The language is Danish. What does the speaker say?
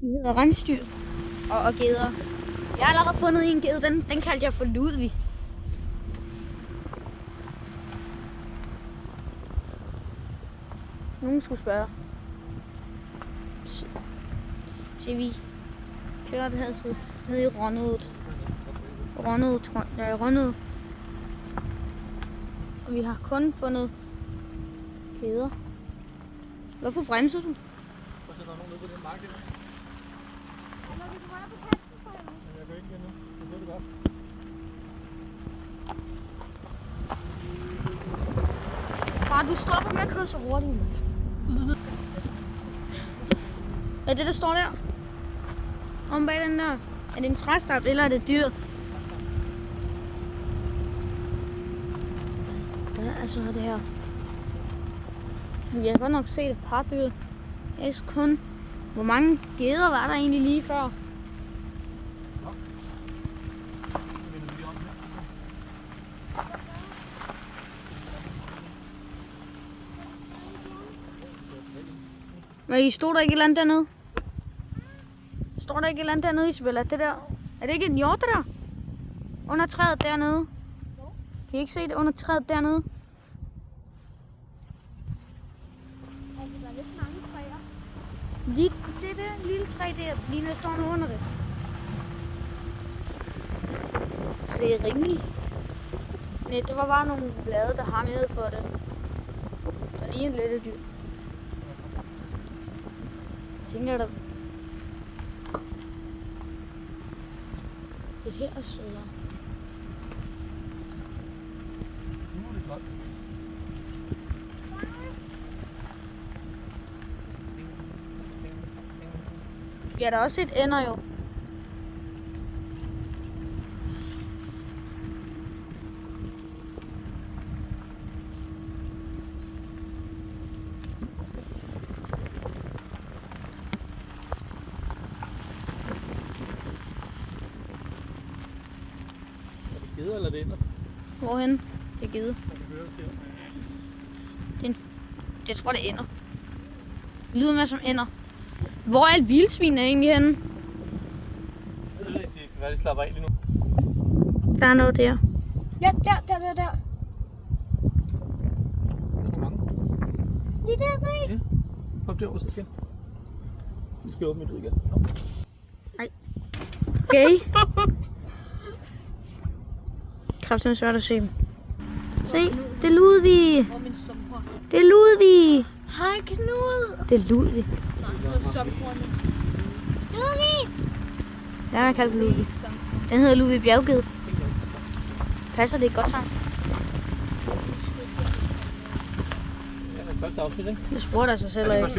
De hedder rensdyr og geder. Jeg har allerede fundet en ged, den kaldte jeg for Ludvig. Nogen skulle spørge. Se vi kører det her side nede i Rønnede. Rønnede. Og vi har kun fundet kæder. Hvorfor bremser du? Og så er der nogen ude på den mark der. Jeg kan ikke endnu. Det ved du godt. Bare du stopper med at køre så hurtigt. Hvad er det, der står der? Om bag den der. Er det en træstab, eller er det dyr? Der er så det her. Jeg kan godt nok se et par dyr. Jeg kun. Hvor mange geder var der egentlig lige før? Men I stod der ikke et eller andet dernede? Står der ikke et eller andet dernede, Isabella? Det der. Er det ikke en hjort der? Under træet dernede? Kan I ikke se det under træet dernede? Altså, der er lidt mange træer. Lige, det der lille træ der, lige der står nu under det. Så det er rimeligt. Nej, det var bare nogle blade, der hangede for det. Så lige en lille dyr. Tænker jeg da. Det her er sødere. Nu er det godt. Vi har da også set ender jo. Geder eller det ender? Hvorhen? Det er givet. Det Jeg tror det ender. Det lyder mere som ender. Hvor er et vildsvin egentlig henne? Jeg ved ikke, de kan være lidt slappet af lige nu. Der er noget der. Ja, der. Der er mange. Lige der, se. Ja. Hop derover, så skal jeg. Nu skal jeg åbne mit ud igen. Okay. Kraftigt svært at se dem. Se, det er Ludvig. Og min sommer. Det er Ludvig. Hej, Knud. Det er Ludvig. Nej, det er sommerhornet. Ludvig! Lad mig kalde det Ludvig. Den hedder Ludvig Bjergged. Passer det godt sammen? Ja, det er første afsnit, ikke? Det spurgte jeg sig selv Ja, det er af. første